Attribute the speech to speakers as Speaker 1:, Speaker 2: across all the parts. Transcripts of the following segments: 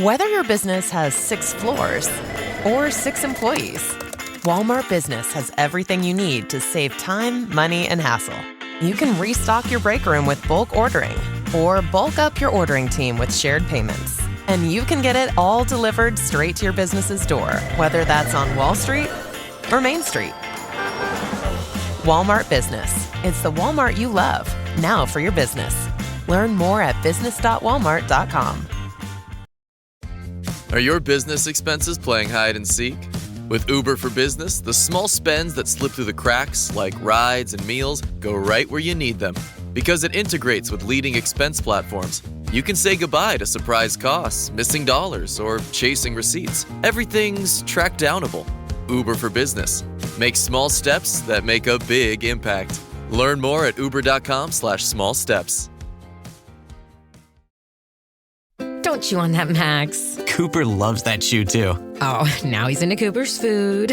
Speaker 1: Whether your business has 6 floors or 6 employees, Walmart Business has everything you need to save time, money, and hassle. You can restock your break room with bulk ordering or bulk up your ordering team with shared payments. And you can get it all delivered straight to your business's door, whether that's on Wall Street or Main Street. Walmart Business. It's the Walmart you love, now for your business. Learn more at business.walmart.com.
Speaker 2: Are your business expenses playing hide and seek? With Uber for Business, the small spends that slip through the cracks, like rides and meals, go right where you need them. Because it integrates with leading expense platforms, you can say goodbye to surprise costs, missing dollars, or chasing receipts. Everything's track downable. Uber for Business. Make small steps that make a big impact. Learn more at uber.com/small steps.
Speaker 3: Don't chew on that, Max.
Speaker 4: Cooper loves that chew too.
Speaker 3: Oh, now he's into Cooper's food.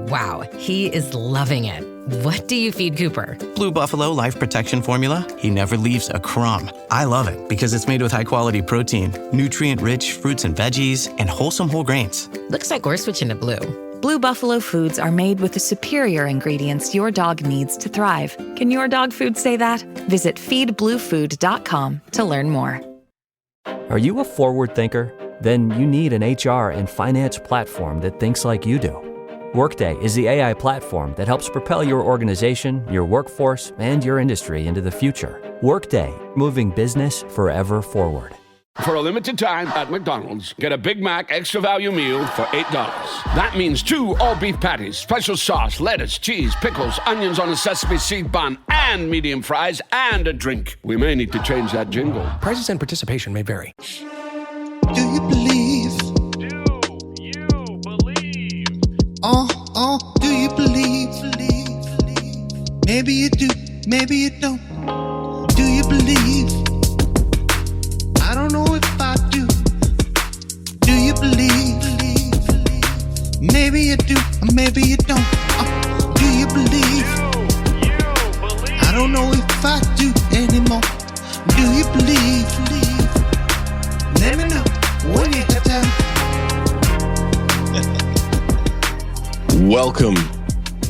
Speaker 3: Wow, he is loving it. What do you feed Cooper?
Speaker 4: Blue Buffalo Life Protection Formula. He never leaves a crumb. I love it because it's made with high-quality protein, nutrient-rich fruits and veggies, and wholesome whole grains.
Speaker 3: Looks like we're switching to Blue.
Speaker 5: Blue Buffalo foods are made with the superior ingredients your dog needs to thrive. Can your dog food say that? Visit feedbluefood.com to learn more.
Speaker 6: Are you a forward thinker? Then you need an HR and finance platform that thinks like you do. Workday is the AI platform that helps propel your organization, your workforce, and your industry into the future. Workday, moving business forever forward.
Speaker 7: For a limited time at McDonald's, get a Big Mac extra value meal for $8. That means 2 all-beef patties, special sauce, lettuce, cheese, pickles, onions on a sesame seed bun, and medium fries, and a drink. We may need to change that jingle.
Speaker 8: Prices and participation may vary.
Speaker 9: Do you believe?
Speaker 10: Do you believe?
Speaker 9: Do you believe? Maybe you do, maybe you don't. Do you believe? I don't know if I do. Do you believe? Maybe you do, or maybe you don't. Do you believe? I don't know if I do anymore. Do you believe? Let me know when you have time.
Speaker 11: Welcome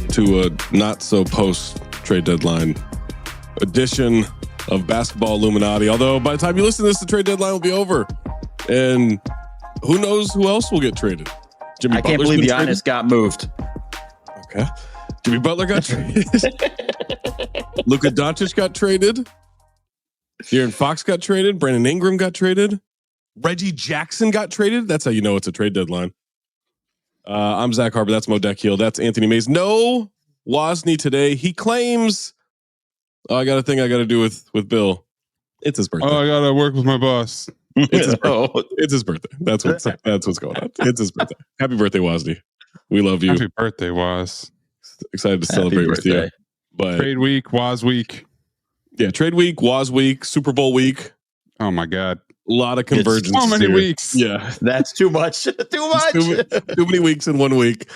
Speaker 11: to a not-so-post trade deadline edition of Basketball Illuminati. Although by the time you listen to this, the trade deadline will be over. And who knows who else will get traded?
Speaker 12: I can't believe Giannis got moved.
Speaker 11: Okay. Jimmy Butler got traded. Luka Doncic got traded. De'Aaron Fox got traded. Brandon Ingram got traded. Reggie Jackson got traded. That's how you know it's a trade deadline. I'm Zach Harper. That's Mo Dakhil. That's Anthony Mayes. No Wosny today. He claims, I got a thing I got to do with Bill. It's his birthday.
Speaker 13: Oh, I got to work with my boss.
Speaker 11: It's his birthday. It's his birthday. That's what's going on. It's his birthday. Happy birthday, Wosny. We love you.
Speaker 13: Happy birthday, Woz.
Speaker 11: Excited to celebrate with you. But
Speaker 13: trade week, Woz week.
Speaker 11: Yeah, trade week, Woz week, Super Bowl week.
Speaker 13: Oh my God.
Speaker 11: A lot of convergence.
Speaker 13: So many
Speaker 11: here.
Speaker 13: weeks.
Speaker 11: Yeah.
Speaker 12: That's too much. Too much.
Speaker 11: Too many weeks in 1 week.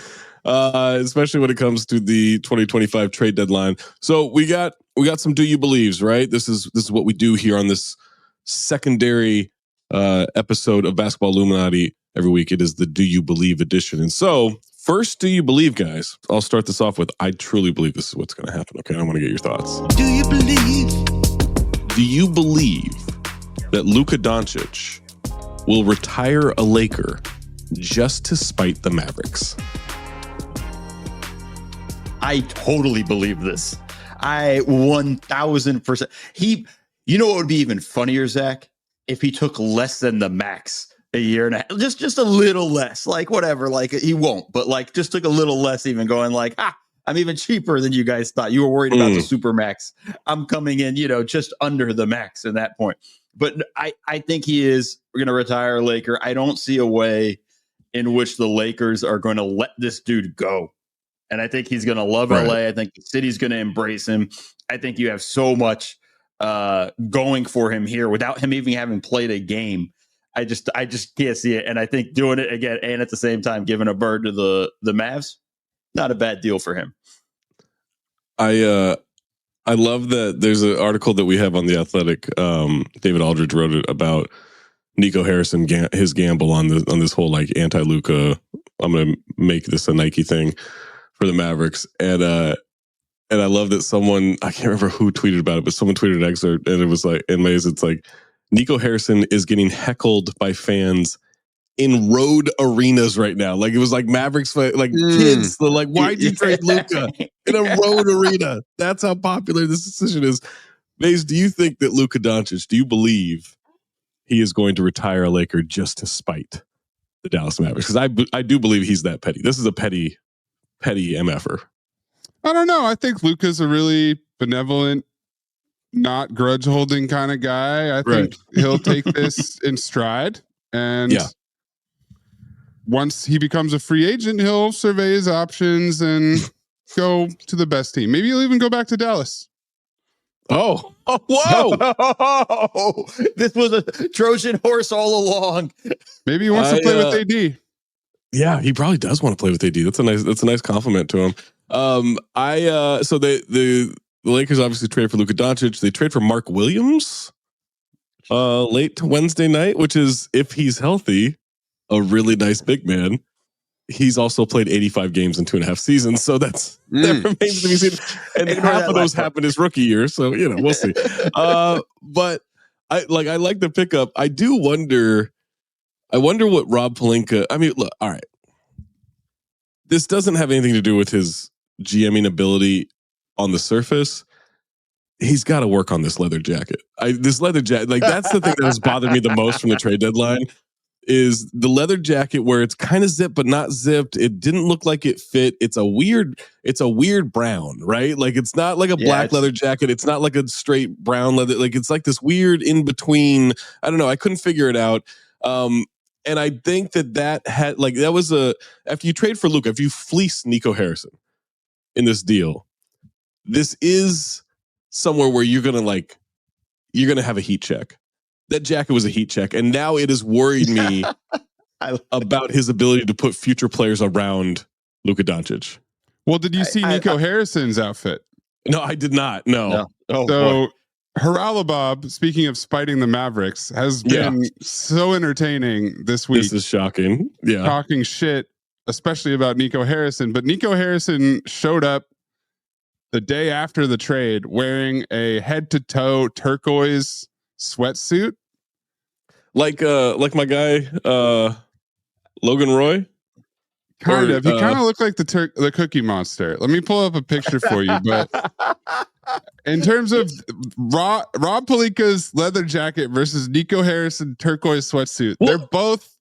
Speaker 11: Especially when it comes to the 2025 trade deadline. So we got some do you believes, right? This is what we do here on this secondary episode of Basketball Illuminati every week. It is the Do You Believe edition. And so first, do you believe, guys? I'll start this off with, I truly believe this is what's going to happen. Okay, I want to get your thoughts.
Speaker 9: Do you believe?
Speaker 11: Do you believe that Luka Doncic will retire a Laker just to spite the Mavericks?
Speaker 12: I totally believe this. I 1000%. You know what would be even funnier, Zach? If he took less than the max a year and a half, just a little less, like whatever, like he won't, but like just took a little less, even going like, I'm even cheaper than you guys thought. You were worried about the super max. I'm coming in, just under the max at that point. But I think he is going to retire a Laker. I don't see a way in which the Lakers are going to let this dude go. And I think he's going to love LA. I think the city's going to embrace him. I think you have so much going for him here without him even having played a game. I just can't see it. And I think doing it again and at the same time giving a bird to the Mavs, not a bad deal for him.
Speaker 11: I love that there's an article that we have on The Athletic. David Aldridge wrote it about Nico Harrison his gamble on this whole like anti-Luka. I'm gonna make this a Nike thing for the Mavericks, and I love that someone, I can't remember who tweeted about it, but someone tweeted an excerpt, and it was like, in Mayes, it's like Nico Harrison is getting heckled by fans in road arenas right now. Like it was like Mavericks, like kids. They're like, why'd you trade Luka in a road arena? That's how popular this decision is. Mayes, do you think that Luka Doncic, do you believe he is going to retire a Laker just to spite the Dallas Mavericks? Because I do believe he's that petty. This is a petty MFer.
Speaker 13: I don't know. I think Luka's a really benevolent, not grudge holding kind of guy. I think he'll take this in stride. And once he becomes a free agent, he'll survey his options and go to the best team. Maybe he'll even go back to Dallas.
Speaker 12: Oh, whoa! This was a Trojan horse all along.
Speaker 13: Maybe he wants to play with AD.
Speaker 11: Yeah, he probably does want to play with AD. That's a nice compliment to him. So the Lakers obviously traded for Luka Doncic. They trade for Mark Williams late Wednesday night, which is, if he's healthy, a really nice big man. He's also played 85 games in 2.5 seasons, so that remains to be seen. And half of those happened his rookie year, so we'll see. But I like the pickup. I do wonder. I wonder what Rob Pelinka. I mean, look, all right. This doesn't have anything to do with his GMing ability on the surface. He's got to work on this leather jacket. This leather jacket, like that's the thing that has bothered me the most from the trade deadline. Is the leather jacket where it's kind of zipped but not zipped. It didn't look like it fit. It's a weird brown, right? Like it's not like a black leather jacket. It's not like a straight brown leather. Like it's like this weird in between. I don't know. I couldn't figure it out. And I think that had like that was after you trade for Luka, if you fleece Nico Harrison in this deal, this is somewhere where you're gonna have a heat check. That jacket was a heat check, and now it has worried me about his ability to put future players around Luka Doncic.
Speaker 13: Well, did you see Nico Harrison's outfit?
Speaker 11: No, I did not. No.
Speaker 13: Oh, so Haralabob, speaking of spiting the Mavericks, has been so entertaining this week.
Speaker 11: This is shocking. Yeah.
Speaker 13: Talking shit, especially about Nico Harrison. But Nico Harrison showed up the day after the trade wearing a head-to-toe turquoise sweatsuit. Like
Speaker 11: my guy, Logan Roy?
Speaker 13: Kind of. He kind of looked like the Cookie Monster. Let me pull up a picture for you. But in terms of Rob Pelinka's leather jacket versus Nico Harrison turquoise sweatsuit, they're both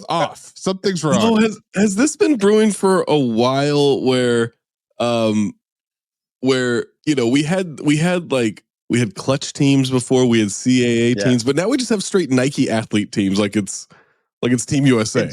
Speaker 13: off. Something's wrong.
Speaker 11: Oh, has this been brewing for a while? Where we had clutch teams before, we had CAA teams, but now we just have straight Nike athlete teams. Like it's Team USA.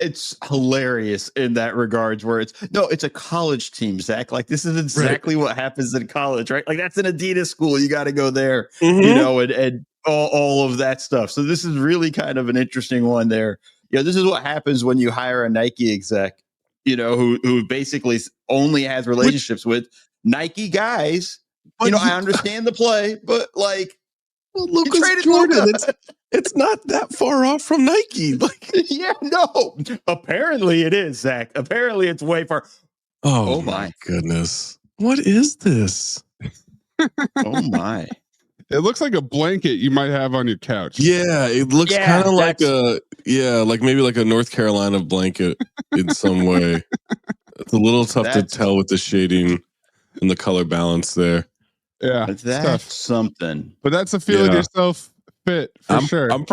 Speaker 12: It's hilarious in that regards where it's a college team, Zach. Like this is exactly what happens in college, right? Like that's an Adidas school. You got to go there, and all of that stuff. So this is really kind of an interesting one there. This is what happens when you hire a Nike exec, who basically only has relationships with Nike guys. But I understand the play, but
Speaker 11: Luka's Jordan. It's not that far off from Nike.
Speaker 12: Apparently it is, Zach. Apparently it's way far.
Speaker 11: Oh my goodness. What is this?
Speaker 12: Oh my.
Speaker 13: It looks like a blanket you might have on your couch.
Speaker 11: Yeah, it looks kind of like maybe like a North Carolina blanket in some way. It's a little tough to tell with the shading and the color balance there.
Speaker 13: Yeah,
Speaker 12: that's something.
Speaker 13: But that's a feel yourself fit for sure.
Speaker 11: I'm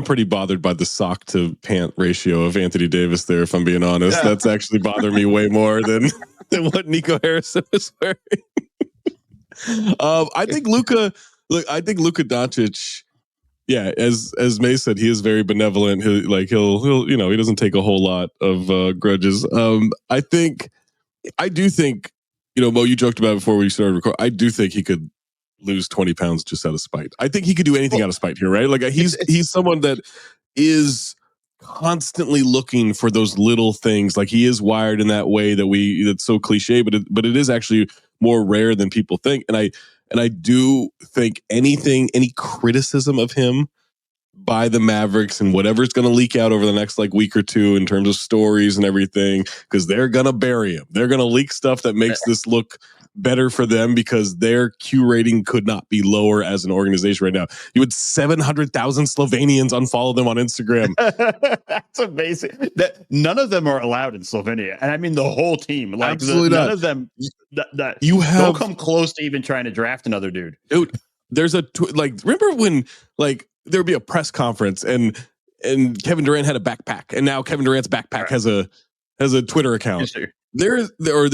Speaker 11: pretty bothered by the sock to pant ratio of Anthony Davis there. If I'm being honest, that's actually bothering me way more than what Nico Harrison is wearing. I think Luka Doncic. Yeah, as May said, he is very benevolent. He'll he doesn't take a whole lot of grudges. I do think. Mo, you joked about it before we started recording. I do think he could lose 20 pounds just out of spite. I think he could do anything out of spite here, right? Like he's someone that is constantly looking for those little things. Like he is wired in that way that's so cliche, but it is actually more rare than people think. And I do think any criticism of him by the Mavericks and whatever's going to leak out over the next like week or two in terms of stories and everything, because they're going to bury him. They're going to leak stuff that makes this look better for them because their Q rating could not be lower as an organization right now. You had 700,000 Slovenians unfollow them on Instagram.
Speaker 12: That's amazing. That none of them are allowed in Slovenia, and I mean the whole team. Like
Speaker 11: Absolutely
Speaker 12: none
Speaker 11: not.
Speaker 12: of them.
Speaker 11: Don't
Speaker 12: come close to even trying to draft another dude.
Speaker 11: Dude, there's remember when like there would be a press conference and Kevin Durant had a backpack, and now Kevin Durant's backpack has a Twitter account.
Speaker 12: Yes, sir.
Speaker 11: There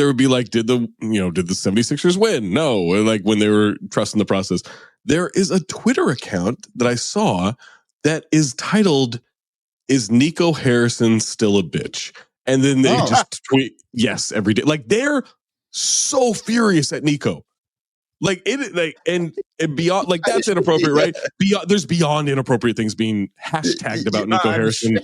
Speaker 11: would be like, did the 76ers win? No. Like when they were trusting the process. There is a Twitter account that I saw that is titled, "Is Nico Harrison still a bitch?" And then they just tweet yes every day. Like they're so furious at Nico. Like it, like and beyond, like that's inappropriate, right? There's beyond inappropriate things being hashtagged about Nico Harrison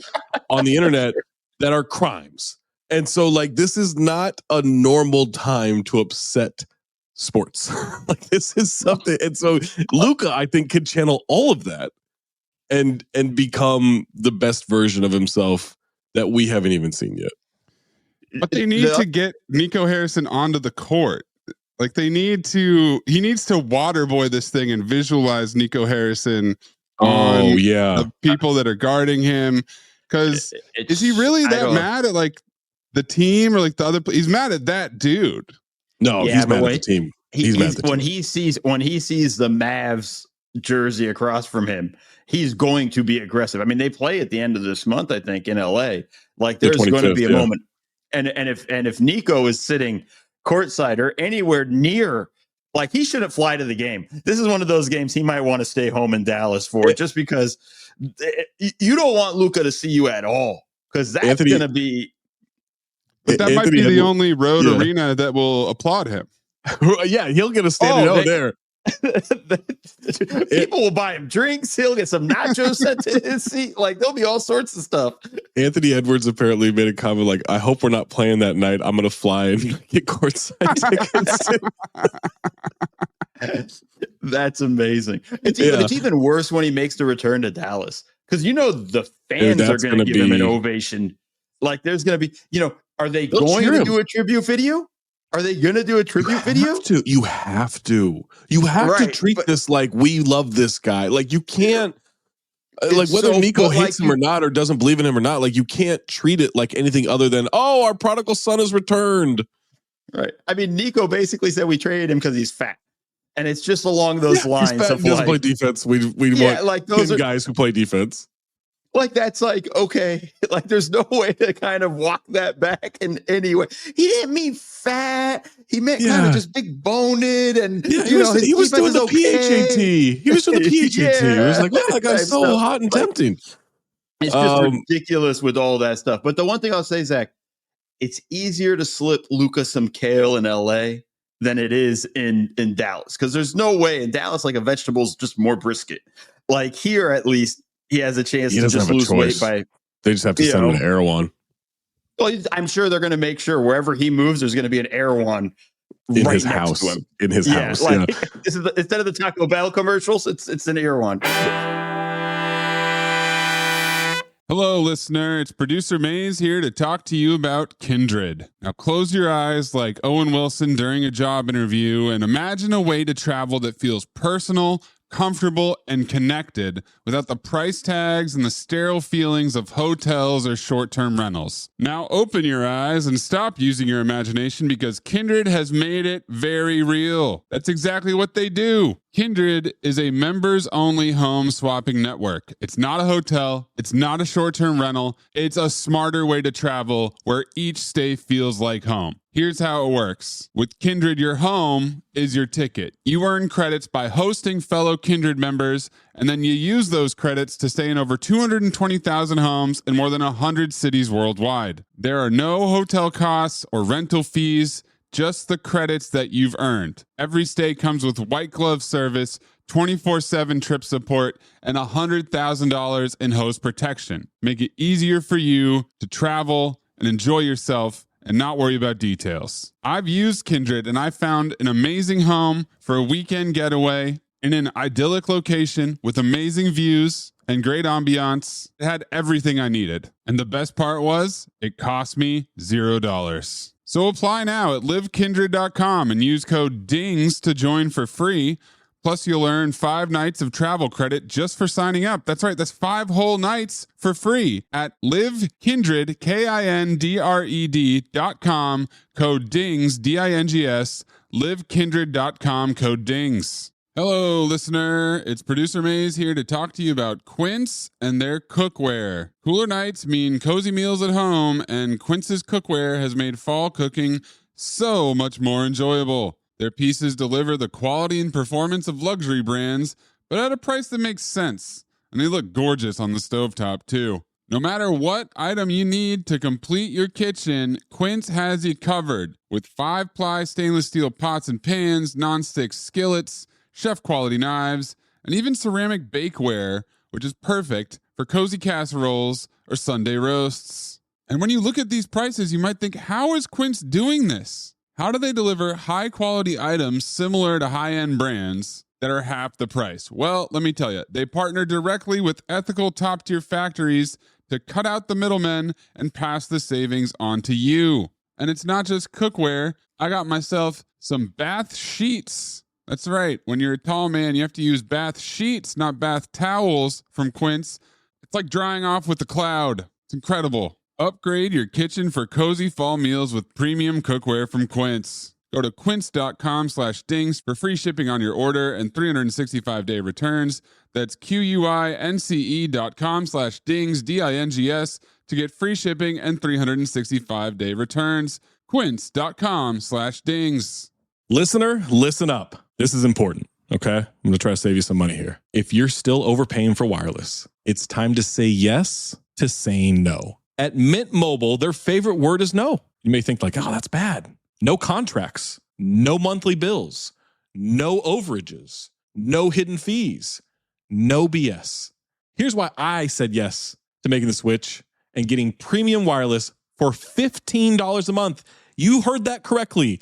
Speaker 11: on the internet that are crimes. And so, like, this is not a normal time to upset sports. Like, this is something. And so, Luka, I think, could channel all of that and become the best version of himself that we haven't even seen yet.
Speaker 13: But they need to get Nico Harrison onto the court. Like, he needs to waterboy this thing and visualize Nico Harrison on the people that are guarding him. Because is he really that mad at, like, the team or like the other? He's mad at that dude.
Speaker 11: No, he's mad at the team. He's mad at the
Speaker 12: when
Speaker 11: team.
Speaker 12: he sees the Mavs jersey across from him, he's going to be aggressive. I mean, they play at the end of this month, I think, in LA. Like there's going to be a moment. And if Nico is sitting courtside or anywhere near, like he shouldn't fly to the game. This is one of those games he might want to stay home in Dallas for, just because you don't want Luka to see you at all, because that's going to be.
Speaker 13: But that might be the only road arena that will applaud him.
Speaker 11: Yeah, he'll get a standing there.
Speaker 12: People will buy him drinks. He'll get some nachos sent to his seat. Like there'll be all sorts of stuff.
Speaker 11: Anthony Edwards apparently made a comment like, "I hope we're not playing that night. I'm going to fly and get courtside
Speaker 12: tickets." That's amazing. It's even worse when he makes the return to Dallas, because the fans are going to give him an ovation. Like there's going to be, are they going to do a tribute video? Are they going to do a tribute video?
Speaker 11: You have to treat this like we love this guy. Like you can't, like whether Nico hates him or not, or doesn't believe in him or not, like you can't treat it like anything other than, oh, our prodigal son has returned.
Speaker 12: Right. I mean, Nico basically said we traded him because he's fat. And it's just along those lines.
Speaker 11: He's fat and doesn't play defense. We want like those guys who play defense.
Speaker 12: Like, that's like, okay, like there's no way to kind of walk that back in any way. He didn't mean fat. He meant kind of just big boned and,
Speaker 11: he was doing the PHAT. He was doing the PHAT. It was like, wow, that guy's so hot and tempting.
Speaker 12: It's just ridiculous with all that stuff. But the one thing I'll say, Zach, it's easier to slip Luka some kale in LA than it is in Dallas. Because there's no way in Dallas, like a vegetable is just more brisket. Like here, at least, he has a chance to just lose weight by.
Speaker 11: They just have to send him to Erewhon.
Speaker 12: Well, I'm sure they're going to make sure wherever he moves, there's going to be an Erewhon
Speaker 11: in his house. In his house.
Speaker 12: Like, this is instead of the Taco Bell commercials, it's an Erewhon.
Speaker 13: Hello, listener. It's producer Mayes here to talk to you about Kindred. Now, close your eyes like Owen Wilson during a job interview and imagine a way to travel that feels personal, comfortable, and connected without the price tags and the sterile feelings of hotels or short-term rentals. Now open your eyes and stop using your imagination, because Kindred has made it very real. That's exactly what they do. Kindred is a members-only home swapping network. It's not a hotel. It's not a short-term rental. It's a smarter way to travel where each stay feels like home. Here's how it works. With Kindred, your home is your ticket. You earn credits by hosting fellow Kindred members, and then you use those credits to stay in over 220,000 homes in more than 100 cities worldwide. There are no hotel costs or rental fees, just the credits that you've earned. Every stay comes with white glove service, 24/7 trip support, and $100,000 in host protection. Make it easier for you to travel and enjoy yourself and not worry about details. I've used Kindred and I found an amazing home for a weekend getaway in an idyllic location with amazing views, and great ambiance. It had everything I needed. And the best part was, it cost me $0. So apply now at livekindred.com and use code DINGS to join for free. Plus, you'll earn 5 nights of travel credit just for signing up. That's right, that's 5 whole nights for free at livekindred, KINDRED.com, code DINGS, DINGS, livekindred.com, code DINGS. Hello, listener. It's Producer Mayes here to talk to you about Quince and their cookware. Cooler nights mean cozy meals at home, and Quince's cookware has made fall cooking so much more enjoyable. Their pieces deliver the quality and performance of luxury brands, but at a price that makes sense. And they look gorgeous on the stovetop, too. No matter what item you need to complete your kitchen, Quince has you covered. With 5-ply stainless steel pots and pans, nonstick skillets, chef-quality knives, and even ceramic bakeware, which is perfect for cozy casseroles or Sunday roasts. And when you look at these prices, you might think, how is Quince doing this? How do they deliver high-quality items similar to high-end brands that are half the price? Well, let me tell you, they partner directly with ethical top-tier factories to cut out the middlemen and pass the savings on to you. And it's not just cookware. I got myself some bath sheets. That's right. When you're a tall man, you have to use bath sheets, not bath towels from Quince. It's like drying off with a cloud. It's incredible. Upgrade your kitchen for cozy fall meals with premium cookware from Quince. Go to quince.com/dings for free shipping on your order and 365-day returns. That's QUINCE.com/dings, DINGS, to get free shipping and 365-day returns. Quince.com/dings.
Speaker 11: Listener, listen up. This is important, okay? I'm going to try to save you some money here. If you're still overpaying for wireless, it's time to say yes to saying no. At Mint Mobile, their favorite word is no. You may think like, oh, that's bad. No contracts, no monthly bills, no overages, no hidden fees, no BS. Here's why I said yes to making the switch and getting premium wireless for $15 a month. You heard that correctly.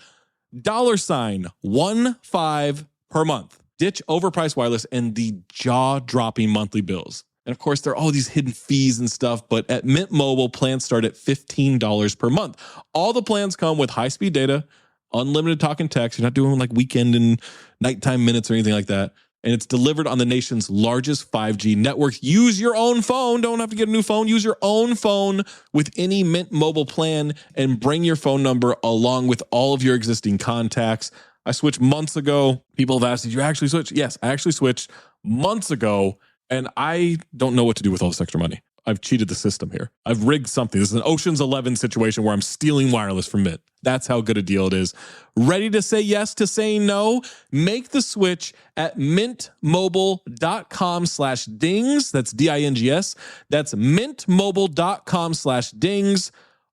Speaker 11: $15 per month. Ditch overpriced wireless and the jaw-dropping monthly bills. And of course, there are all these hidden fees and stuff, but at Mint Mobile, plans start at $15 per month. All the plans come with high-speed data, unlimited talk and text. You're not doing like weekend and nighttime minutes or anything like that. And it's delivered on the nation's largest 5G network. Use your own phone. Don't have to get a new phone. Use your own phone with any Mint Mobile plan and bring your phone number along with all of your existing contacts. I switched months ago. People have asked, did you actually switch? Yes, I actually switched months ago, and I don't know what to do with all this extra money. I've cheated the system here. I've rigged something. This is an Ocean's 11 situation where I'm stealing wireless from Mint. That's how good a deal it is. Ready to say yes to saying no? Make the switch at mintmobile.com/dings. That's DINGS. That's mintmobile.com/dings.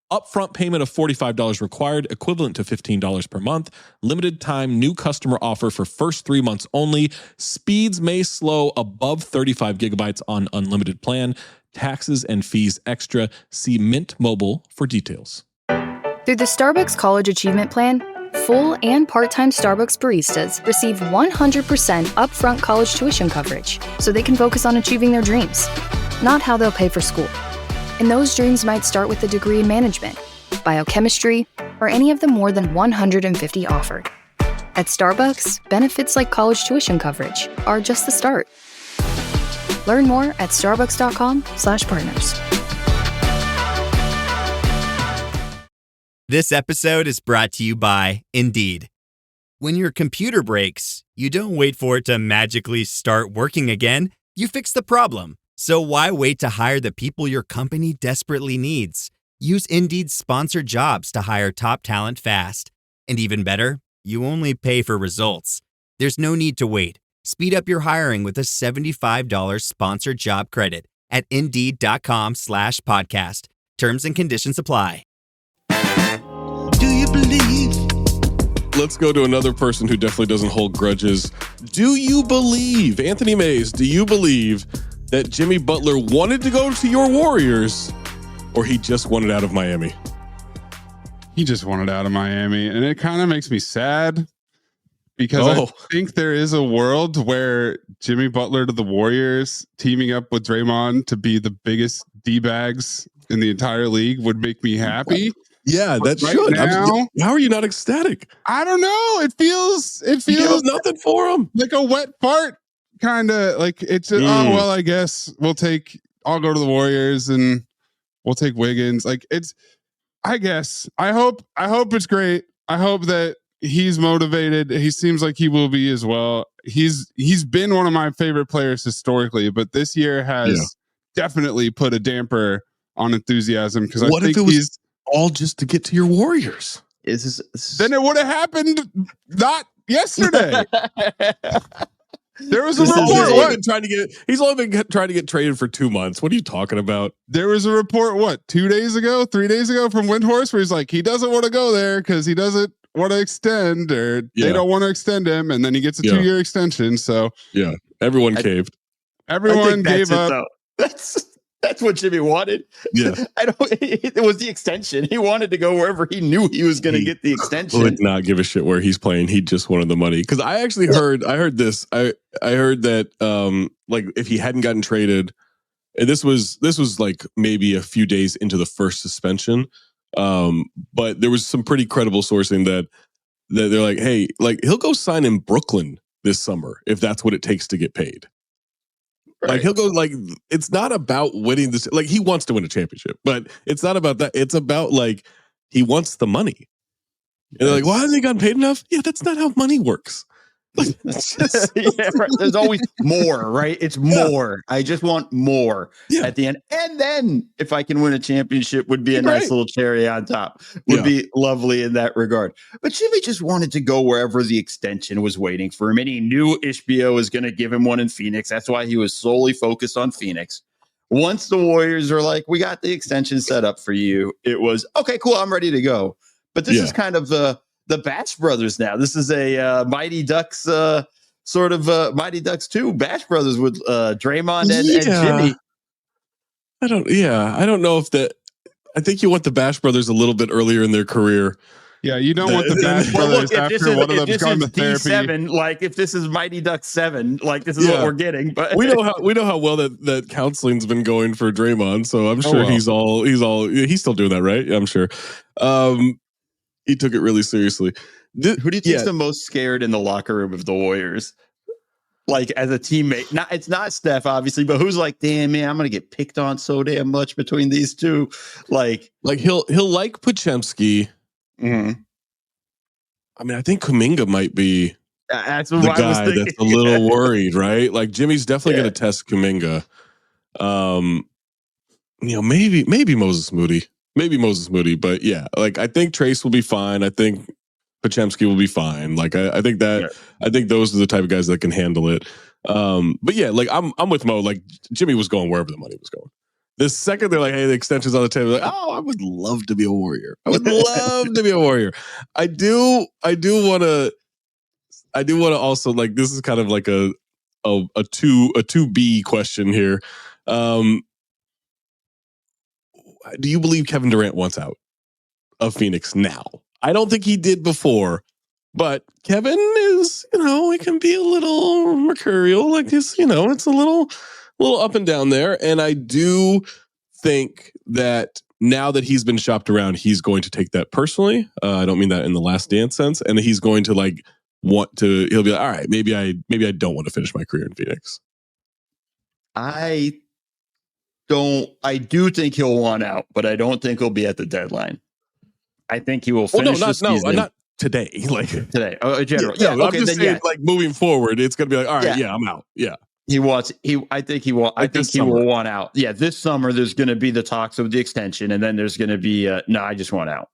Speaker 11: Upfront payment of $45 required, equivalent to $15 per month. Limited time new customer offer for first 3 months only. Speeds may slow above 35 gigabytes on unlimited plan. Taxes and fees extra. See Mint Mobile for details.
Speaker 8: Through the Starbucks College Achievement Plan, full and part-time Starbucks baristas receive 100% upfront college tuition coverage so they can focus on achieving their dreams, not how they'll pay for school. And those dreams might start with a degree in management, biochemistry, or any of the more than 150 offered. At Starbucks, benefits like college tuition coverage are just the start. Learn more at starbucks.com/partners.
Speaker 14: This episode is brought to you by Indeed. When your computer breaks, you don't wait for it to magically start working again. You fix the problem. So why wait to hire the people your company desperately needs? Use Indeed's sponsored jobs to hire top talent fast. And even better, you only pay for results. There's no need to wait. Speed up your hiring with a $75 sponsored job credit at Indeed.com/podcast. Terms and conditions apply.
Speaker 9: Do you believe?
Speaker 11: Let's go to another person who definitely doesn't hold grudges. Do you believe, Anthony Mayes, do you believe that Jimmy Butler wanted to go to your Warriors, or he just wanted out of Miami?
Speaker 13: He just wanted out of Miami, and it kind of makes me sad because I think there is a world where Jimmy Butler to the Warriors teaming up with Draymond to be the biggest D-bags in the entire league would make me happy.
Speaker 11: Yeah, that
Speaker 13: Right
Speaker 11: should.
Speaker 13: now,
Speaker 11: how are you not ecstatic?
Speaker 13: I don't know. It feels
Speaker 11: nothing for him.
Speaker 13: Like a wet fart, kind of like it's just, oh well, I guess I'll go to the Warriors and we'll take Wiggins. Like I guess I hope it's great. I hope that he's motivated. He seems like he will be as well. He's been one of my favorite players historically, but this year has definitely put a damper on enthusiasm because I think he's
Speaker 11: all just to get to your Warriors.
Speaker 13: Then it would have happened not yesterday. There was a report.
Speaker 11: He's only been trying to get traded for 2 months. What are you talking about?
Speaker 13: There was a report, 3 days ago from Windhorst, where he's like, he doesn't want to go there because he doesn't want to extend, or they don't want to extend him, and then he gets a 2-year extension. So
Speaker 11: everyone caved.
Speaker 13: Everyone gave up.
Speaker 12: That's what Jimmy wanted.
Speaker 11: Yeah,
Speaker 12: it was the extension. He wanted to go wherever he knew he was going to get the extension.
Speaker 11: Would not give a shit where he's playing. He just wanted the money. Because I actually heard this. I heard that like if he hadn't gotten traded, and this was like maybe a few days into the first suspension. But there was some pretty credible sourcing that they're like, hey, like he'll go sign in Brooklyn this summer if that's what it takes to get paid. Right. Like he'll go, like it's not about winning this. Like he wants to win a championship, but it's not about that. It's about like he wants the money. And they're like, "Why hasn't he gotten paid enough?" Yeah, that's not how money works.
Speaker 12: Right. There's always more, right? It's more. I just want more at the end. And then if I can win a championship would be a nice little cherry on top. Would be lovely in that regard. But Jimmy just wanted to go wherever the extension was waiting for him. And he knew Ishbia was going to give him one in Phoenix. That's why he was solely focused on Phoenix. Once the Warriors are like, we got the extension set up for you, it was, okay, cool, I'm ready to go. But this is kind of the Bash Brothers now. This is a Mighty Ducks sort of Mighty Ducks 2 Bash Brothers with Draymond and Jimmy.
Speaker 11: I don't know if that. I think you want the Bash Brothers a little bit earlier in their career.
Speaker 13: Yeah, you don't want the Bash Brothers after one of them's gone to therapy.
Speaker 12: D7, like if this is Mighty Ducks 7, like this is what we're getting. But
Speaker 11: we know how well that counseling's been going for Draymond, so I'm sure he's still doing that, right? Yeah, I'm sure. He took it really seriously.
Speaker 12: Who do you think's the most scared in the locker room of the Warriors? Like as a teammate, it's not Steph, obviously, but who's like, damn man, I'm gonna get picked on so damn much between these two. Like
Speaker 11: he'll like Podziemski.
Speaker 12: Mm-hmm.
Speaker 11: I mean, I think Kuminga might be
Speaker 12: that's
Speaker 11: the guy that's a little worried, right? Like Jimmy's definitely going to test Kuminga. Maybe Moses Moody, but yeah, like I think Trace will be fine. I think Podziemski will be fine. Like I think those are the type of guys that can handle it. But yeah, like I'm with Mo. Like Jimmy was going wherever the money was going. The second they're like, hey, the extension's on the table, like, oh, I would love to be a Warrior. I would love to be a Warrior. I do want to also, like, this is kind of like a 2B question here. Do you believe Kevin Durant wants out of Phoenix now? I don't think he did before, but Kevin is, it can be a little mercurial. Like this, it's a little up and down there. And I do think that now that he's been shopped around, he's going to take that personally. I don't mean that in the Last Dance sense. And he's going to he'll be like, all right, maybe I don't want to finish my career in Phoenix.
Speaker 12: I do think he'll want out, but I don't think he'll be at the deadline. I think he will finish the season.
Speaker 11: Not today. Like
Speaker 12: today. General.
Speaker 11: Yeah, okay, I'm just saying, like moving forward, it's gonna be like, all right, I'm out. Yeah.
Speaker 12: I think he will want out. Yeah, this summer there's going to be the talks of the extension, and then there's going to be I just want out.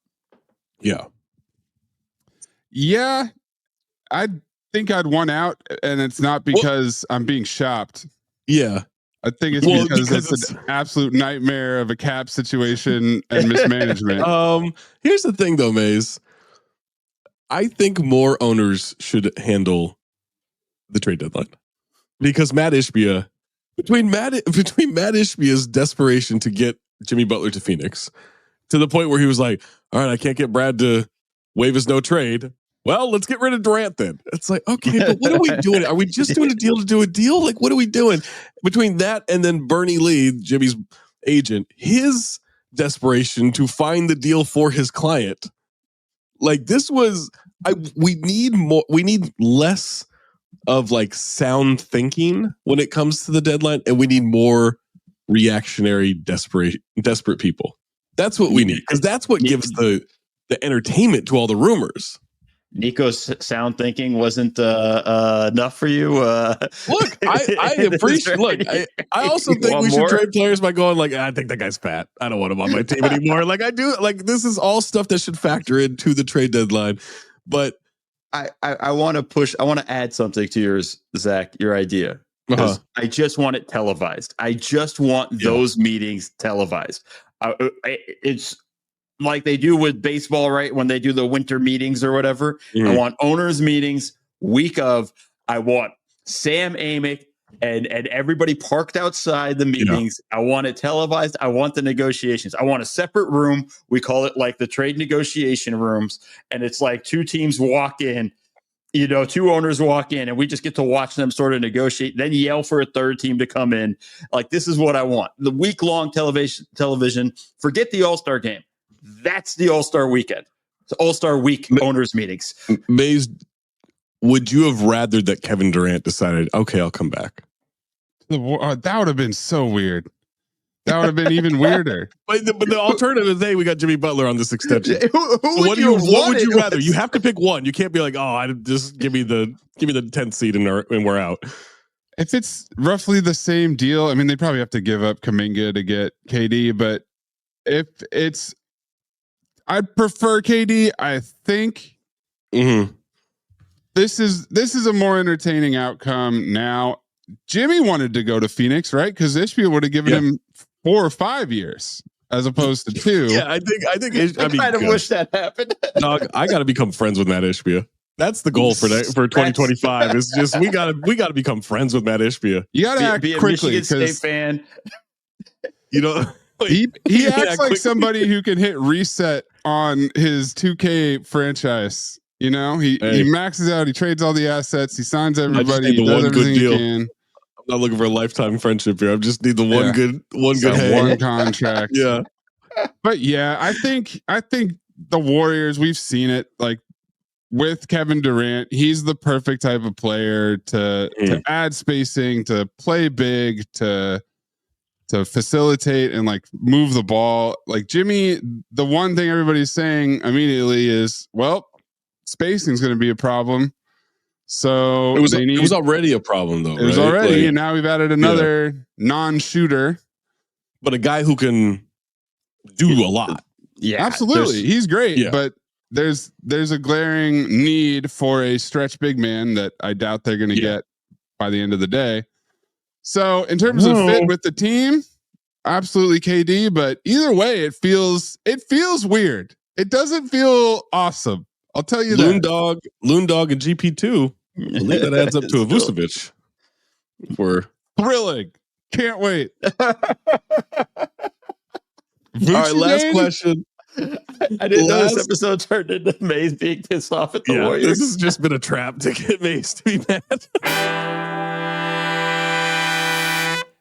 Speaker 11: Yeah,
Speaker 13: I think I'd want out, and it's not because I'm being shopped.
Speaker 11: Yeah,
Speaker 13: I think it's because it's an absolute nightmare of a cap situation and mismanagement.
Speaker 11: Here's the thing, though, Mays. I think more owners should handle the trade deadline. Because Mat Ishbia, between Mat Ishbia's desperation to get Jimmy Butler to Phoenix, to the point where he was like, all right, I can't get Brad to waive his no trade. well, let's get rid of Durant then. It's like, okay, but what are we doing? Are we just doing a deal to do a deal? Like, what are we doing? Between that and then Bernie Lee, Jimmy's agent, his desperation to find the deal for his client. Like, this was, we need less of like sound thinking when it comes to the deadline, and we need more reactionary, desperate people. That's what we need, because that's what gives the entertainment to all the rumors.
Speaker 12: Nico's sound thinking wasn't enough for you.
Speaker 11: Look, I appreciate. Look, I also think we should trade players by going like, I think that guy's fat. I don't want him on my team anymore. Like I do. Like this is all stuff that should factor into the trade deadline. But
Speaker 12: I want to push. I want to add something to yours, Zach. Your idea. I just want it televised. I just want those meetings televised. It's like they do with baseball, right? When they do the winter meetings or whatever. I want owners meetings week of. I want Sam Amick and everybody parked outside the meetings. I want it televised. I want the negotiations. I want a separate room. We call it like the trade negotiation rooms. And it's like two teams walk in, two owners walk in, and we just get to watch them sort of negotiate, then yell for a third team to come in. Like, this is what I want. The week-long television, forget the All-Star game. That's the All-Star weekend. It's All-Star week owners meetings.
Speaker 11: Mays, would you have rather that Kevin Durant decided, okay, I'll come back?
Speaker 13: That would have been so weird. That would have been even weirder.
Speaker 11: But the alternative is, hey, we got Jimmy Butler on this extension.
Speaker 12: What would
Speaker 11: you rather? You have to pick one. You can't be like, I just give me the 10th seed and we're out.
Speaker 13: If it's roughly the same deal, I mean, they probably have to give up Kuminga to get KD. But if it's, I'd prefer KD. I think this is a more entertaining outcome now. Jimmy wanted to go to Phoenix, right? Because Ishbia would have given him 4 or 5 years as opposed to 2.
Speaker 11: Yeah, I think
Speaker 12: I kind of wish that happened.
Speaker 11: Dog, I got to become friends with Mat Ishbia. That's the goal for 2025. Is just we got to become friends with Mat Ishbia.
Speaker 13: You got to act
Speaker 12: be a
Speaker 13: quickly,
Speaker 12: Michigan State fan.
Speaker 13: He acts like somebody who can hit reset on his 2K franchise. He maxes out. He trades all the assets. He signs everybody. He does everything he can.
Speaker 11: I'm not looking for a lifetime friendship here. I just need the one good
Speaker 13: one contract.
Speaker 11: Yeah,
Speaker 13: but yeah, I think the Warriors. We've seen it like with Kevin Durant. He's the perfect type of player to add spacing, to play big, to facilitate and like move the ball. Like Jimmy, the one thing everybody's saying immediately is, well, spacing is going to be a problem. So
Speaker 11: it was already a problem though.
Speaker 13: It was already, and now we've added another non-shooter,
Speaker 11: but a guy who can do a lot.
Speaker 13: Yeah, absolutely. He's great, but there's a glaring need for a stretch big man that I doubt they're going to get by the end of the day. So in terms of fit with the team, absolutely KD. But either way, it feels weird. It doesn't feel awesome. I'll tell you
Speaker 11: Loon Dog and GP2. I believe that adds up to a Vucevic. We're
Speaker 13: thrilling. Can't wait.
Speaker 11: All right, last question.
Speaker 12: I didn't know this episode turned into Mays being pissed off at the Warriors.
Speaker 11: This has just been a trap to get Mays to be mad.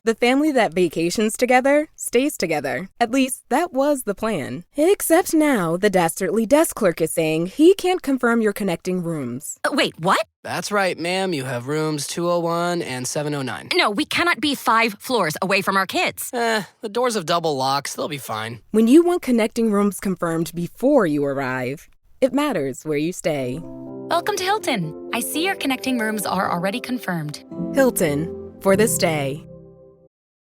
Speaker 15: The family that vacations together stays together. At least, that was the plan. Except now, the dastardly desk clerk is saying he can't confirm your connecting rooms.
Speaker 16: Wait, what?
Speaker 17: That's right, ma'am. You have rooms 201 and 709.
Speaker 16: No, we cannot be 5 floors away from our kids.
Speaker 17: The doors have double locks. They'll be fine.
Speaker 15: When you want connecting rooms confirmed before you arrive, it matters where you stay.
Speaker 18: Welcome to Hilton. I see your connecting rooms are already confirmed.
Speaker 15: Hilton, for this day.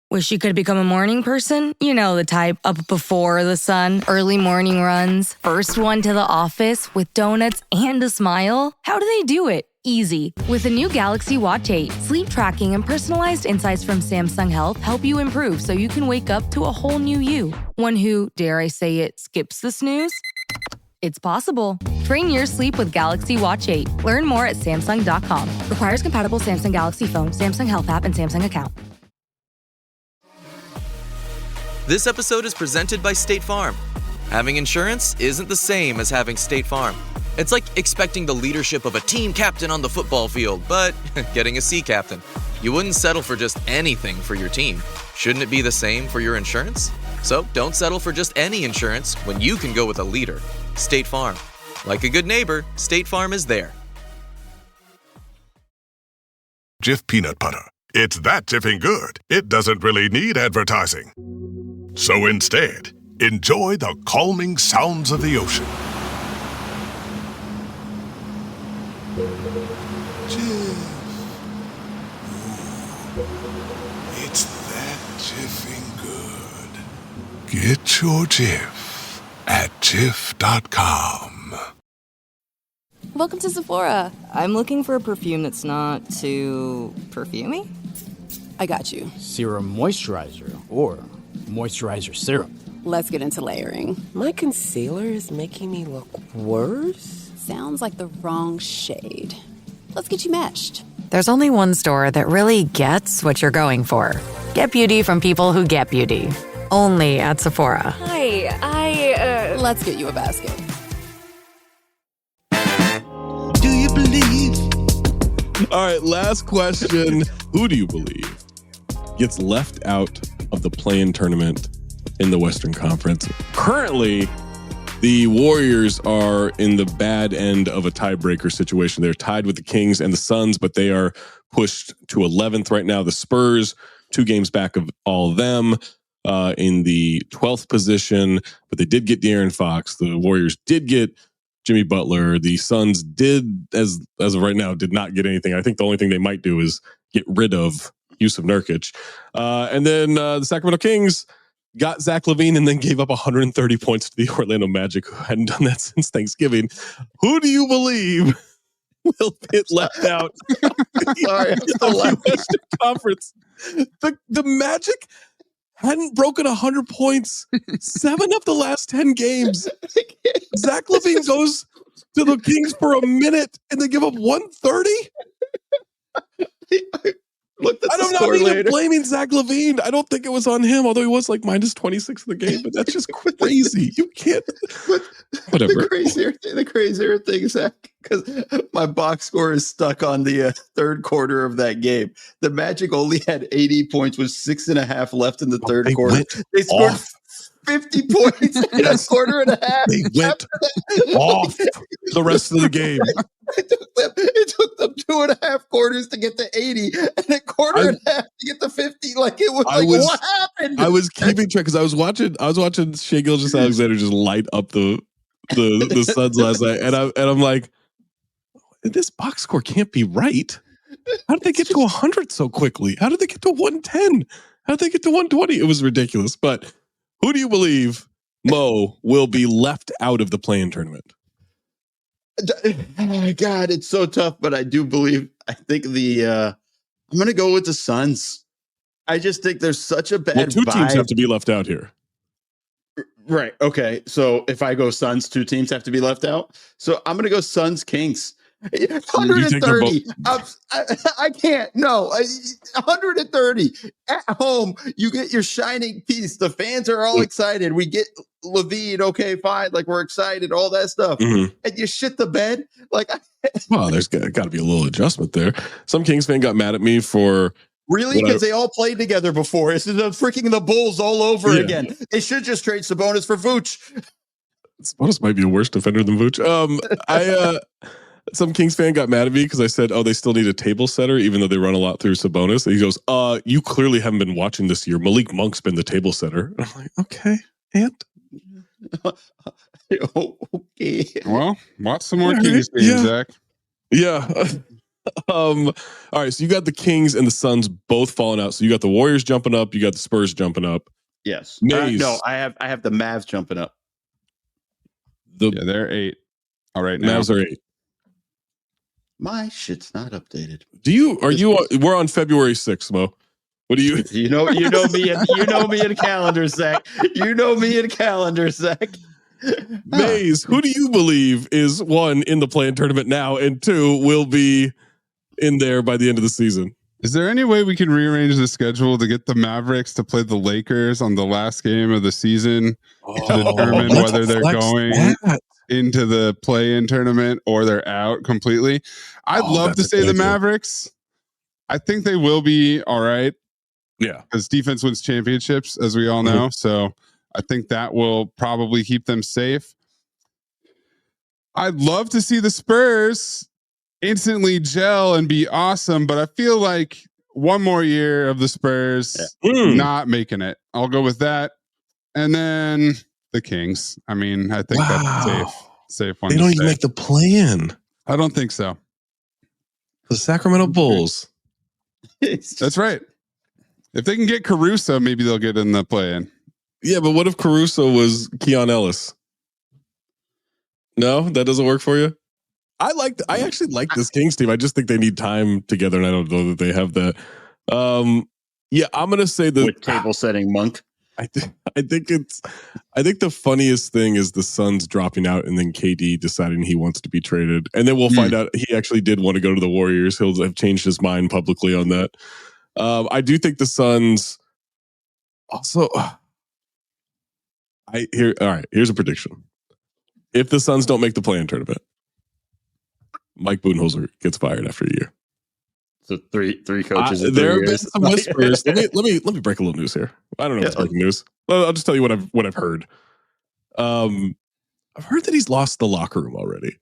Speaker 5: Wish you could become a morning person? You know the type, up before the sun, early morning runs, first one to the office with donuts and a smile. How do they do it? Easy. With the new Galaxy Watch 8, sleep tracking and personalized insights from Samsung Health help you improve so you can wake up to a whole new you. One who, dare I say it, skips the snooze? It's possible. Train your sleep with Galaxy Watch 8. Learn more at Samsung.com. Requires compatible Samsung Galaxy phone, Samsung Health app, and Samsung account.
Speaker 2: This episode is presented by State Farm. Having insurance isn't the same as having State Farm. It's like expecting the leadership of a team captain on the football field, but getting a sea captain. You wouldn't settle for just anything for your team. Shouldn't it be the same for your insurance? So don't settle for just any insurance when you can go with a leader. State Farm. Like a good neighbor, State Farm is there.
Speaker 19: Jif peanut butter. It's that jiffing good, it doesn't really need advertising. So instead, enjoy the calming sounds of the ocean.
Speaker 20: Jif. Ooh, it's that jiffing good.
Speaker 19: Get your Jif at jif.com.
Speaker 5: Welcome to Sephora. I'm looking for a perfume that's not too perfumey.
Speaker 21: I got you. Serum moisturizer or moisturizer serum.
Speaker 22: Let's get into layering. My concealer is making me look worse.
Speaker 21: Sounds like the wrong shade. Let's get you matched.
Speaker 1: There's only one store that really gets what you're going for. Get beauty from people who get beauty. Only at Sephora.
Speaker 22: Hi,
Speaker 21: Let's get you a basket.
Speaker 9: Do you believe?
Speaker 11: All right, last question. Who do you believe gets left out of the play-in tournament in the Western Conference? Currently, the Warriors are in the bad end of a tiebreaker situation. They're tied with the Kings and the Suns, but they are pushed to 11th right now. The Spurs, 2 games back of all of them, in the 12th position, but they did get De'Aaron Fox. The Warriors did get Jimmy Butler. The Suns did, as of right now, did not get anything. I think the only thing they might do is get rid of Yusuf Nurkic. And then the Sacramento Kings got Zach LaVine and then gave up 130 points to the Orlando Magic, who hadn't done that since Thanksgiving. Who do you believe will get left out of the Western Conference? The Magic hadn't broken 100 points 7 of the last 10 games. Zach LaVine goes to the Kings for a minute and they give up 130? I'm not even blaming Zach LaVine. I don't think it was on him, although he was like minus 26 in the game, but that's just crazy. You can't. Whatever.
Speaker 12: The crazier thing, Zach, because my box score is stuck on the third quarter of that game. The Magic only had 80 points with 6.5 left in the third quarter. They scored 50 points in a quarter and a half.
Speaker 11: They went off the rest of the game.
Speaker 12: It took them 2.5 quarters to get to 80 and a quarter and a half to get to 50. Like it was what happened?
Speaker 11: I was keeping track because I was watching Shai Gilgeous-Alexander just light up the Suns last night, and I'm like, this box score can't be right. How did they get to 100 so quickly? How did they get to 110? How did they get to 120? It was ridiculous. But who do you believe, Mo, will be left out of the play-in tournament?
Speaker 12: Oh God, it's so tough, but I think I'm going to go with the Suns. I just think there's such a bad
Speaker 11: 2 teams have to be left out here.
Speaker 12: Right. Okay. So if I go Suns, 2 teams have to be left out. So I'm going to go Suns Kings. 130. I can't. No. 130 at home. You get your shining piece. The fans are all excited. We get LaVine. Okay, fine. Like we're excited. All that stuff. Mm-hmm. And you shit the bed. Like,
Speaker 11: well, there's got to be a little adjustment there. Some Kings fan got mad at me for.
Speaker 12: Really? Because they all played together before. It's the freaking the Bulls all over again. They should just trade Sabonis for Vooch.
Speaker 11: Sabonis might be a worse defender than Vooch. Some Kings fan got mad at me because I said, they still need a table setter, even though they run a lot through Sabonis. And he goes, you clearly haven't been watching this year. Malik Monk's been the table setter. And I'm like, okay, and?
Speaker 12: Okay.
Speaker 13: Well, watch some more Kings games, Zach.
Speaker 11: Yeah. All right, so you got the Kings and the Suns both falling out. So you got the Warriors jumping up, you got the Spurs jumping up.
Speaker 12: Yes. No, I have the Mavs jumping up.
Speaker 13: They're 8. All right, now.
Speaker 11: Mavs are 8.
Speaker 12: My shit's not updated.
Speaker 11: We're on February 6th, Mo. What do you?
Speaker 12: You know me in calendars, Zach. You know me in calendars, Zach.
Speaker 11: Mays, who do you believe is 1 in the play-in tournament now, and 2 will be in there by the end of the season?
Speaker 13: Is there any way we can rearrange the schedule to get the Mavericks to play the Lakers on the last game of the season to determine whether they're going into the play-in tournament or they're out completely? I'd love to say the Mavericks. I think they will be all right.
Speaker 11: Yeah.
Speaker 13: Because defense wins championships, as we all know. So I think that will probably keep them safe. I'd love to see the Spurs instantly gel and be awesome, but I feel like one more year of the Spurs not making it. I'll go with that. And then the Kings. I mean, I think that's safe one.
Speaker 11: They don't even make the play-in.
Speaker 13: I don't think so.
Speaker 11: The Sacramento Bulls.
Speaker 13: That's right. If they can get Caruso, maybe they'll get in the play-in.
Speaker 11: Yeah, but what if Caruso was Keon Ellis? No, that doesn't work for you? I actually like this Kings team. I just think they need time together, and I don't know that they have that. Yeah, I'm gonna say the
Speaker 12: table setting Monk.
Speaker 11: I think the funniest thing is the Suns dropping out and then KD deciding he wants to be traded, and then we'll find out he actually did want to go to the Warriors. He'll have changed his mind publicly on that. I do think the Suns also. Here's a prediction. If the Suns don't make the play-in tournament, Mike Budenholzer gets fired after a year.
Speaker 12: So three coaches.
Speaker 11: There have been some whispers. let me break a little news here. I don't know if it's breaking news. Well, I'll just tell you what I've heard. I've heard that he's lost the locker room already.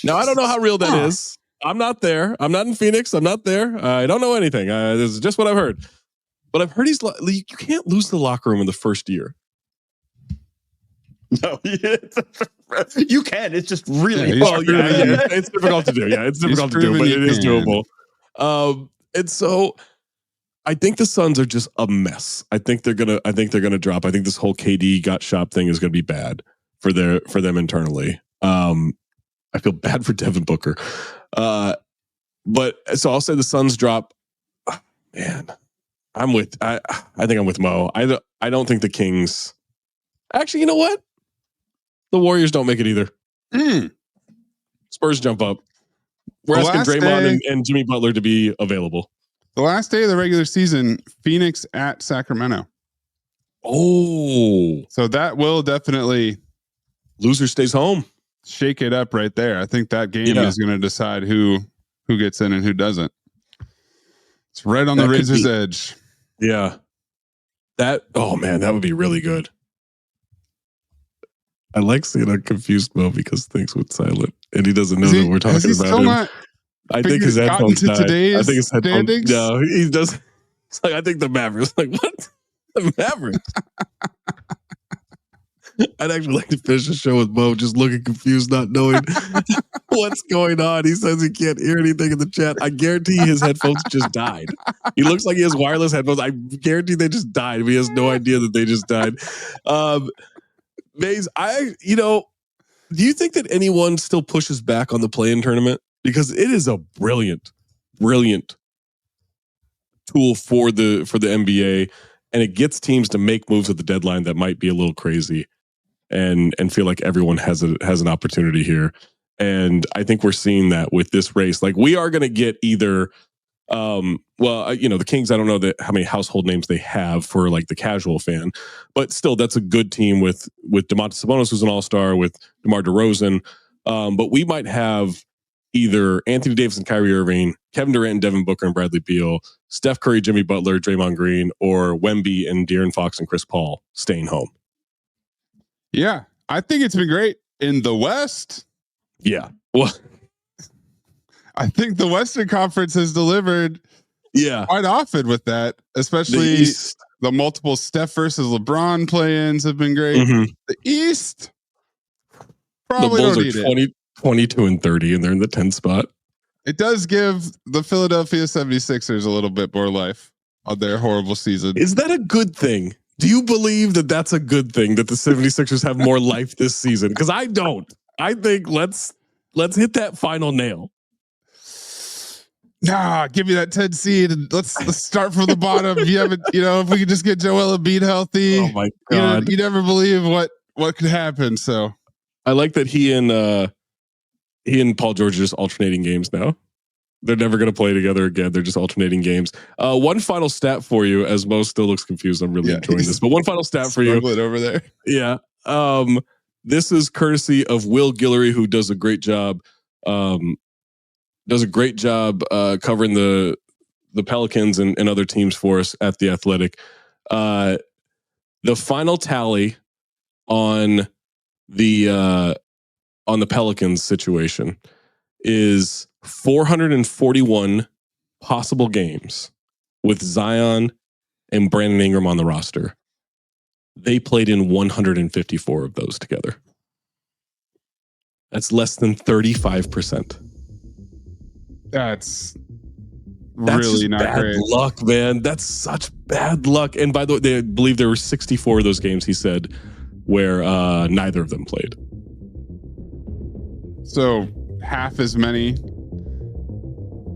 Speaker 11: Now I don't know how real that is. I'm not there. I'm not in Phoenix. I'm not there. I don't know anything. This is just what I've heard. But I've heard you can't lose the locker room in the first year.
Speaker 12: No, you can. It's just really
Speaker 11: it's difficult to do. Yeah, it's difficult to do, but it is doable. And so I think the Suns are just a mess. I think they're gonna drop. I think this whole KD got shot thing is gonna be bad for them internally. I feel bad for Devin Booker. But so I'll say the Suns drop. Man, I think I'm with Mo. I don't think the Kings. Actually, you know what? The Warriors don't make it either. Spurs jump up. We're asking Draymond and Jimmy Butler to be available.
Speaker 13: The last day of the regular season, Phoenix at Sacramento.
Speaker 11: Oh.
Speaker 13: So that will definitely...
Speaker 11: Loser stays home.
Speaker 13: Shake it up right there. I think that game is going to decide who gets in and who doesn't. It's right on the razor's edge.
Speaker 11: Yeah. That would be really good. I like seeing a confused Mo because things went silent and he doesn't know that we're talking about him. I think his headphones died. I think his headphones. No, he does. It's like I think the Mavericks. Like what? The Mavericks. I'd actually like to finish the show with Mo just looking confused, not knowing what's going on. He says he can't hear anything in the chat. I guarantee his headphones just died. He looks like he has wireless headphones. I guarantee they just died. But he has no idea that they just died. Mays, do you think that anyone still pushes back on the play-in tournament? Because it is a brilliant, brilliant tool for the NBA, and it gets teams to make moves at the deadline that might be a little crazy, and feel like everyone has an opportunity here. And I think we're seeing that with this race. Like we are going to get either. The Kings, I don't know how many household names they have for like the casual fan, but still that's a good team with Domantas Sabonis, who's an all-star, with DeMar DeRozan. But we might have either Anthony Davis and Kyrie Irving, Kevin Durant and Devin Booker and Bradley Beal, Steph Curry, Jimmy Butler, Draymond Green, or Wemby and De'Aaron Fox and Chris Paul staying home.
Speaker 13: Yeah, I think it's been great in the West.
Speaker 11: Yeah. Well,
Speaker 13: I think the Western Conference has delivered quite often with that, especially the multiple Steph versus LeBron play-ins have been great. Mm-hmm. The East, probably
Speaker 11: the Bulls are 22 and 30, and they're in the 10th spot.
Speaker 13: It does give the Philadelphia 76ers a little bit more life on their horrible season.
Speaker 11: Is that a good thing? Do you believe that that's a good thing that the 76ers have more life this season? Because I don't. I think let's hit that final nail.
Speaker 13: Nah, give me that 10 seed and let's start from the bottom. If we could just get Joel Embiid healthy.
Speaker 11: Oh my God.
Speaker 13: You never believe what could happen. So
Speaker 11: I like that he and Paul George are just alternating games now. They're never going to play together again. They're just alternating games. One final stat for you, as Mo still looks confused. I'm really enjoying this. But one final stat for you.
Speaker 13: Over there.
Speaker 11: Yeah. This is courtesy of Will Guillory, who does a great job. Covering the Pelicans and other teams for us at The Athletic. The final tally on the Pelicans situation is 441 possible games with Zion and Brandon Ingram on the roster. They played in 154 of those together. That's less than 35%.
Speaker 13: That's really not
Speaker 11: bad
Speaker 13: great.
Speaker 11: Luck, man. That's such bad luck. And by the way, they believe there were 64 of those games, he said, where neither of them played.
Speaker 13: So half as many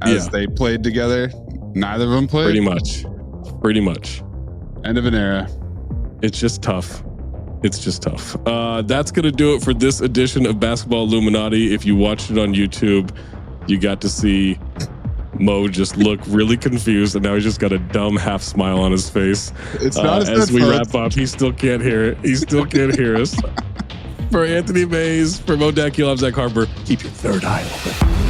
Speaker 13: as they played together. Neither of them played.
Speaker 11: Pretty much.
Speaker 13: End of an era.
Speaker 11: It's just tough. That's going to do it for this edition of Basketball Illuminati. If you watched it on YouTube, you got to see Mo just look really confused, and now he's just got a dumb half smile on his face.
Speaker 13: It's not
Speaker 11: as we wrap up. He still can't hear it. He still can't hear us. For Anthony Mayes, for Mo Dakhil, I'm Zach Harper. Keep your third eye open.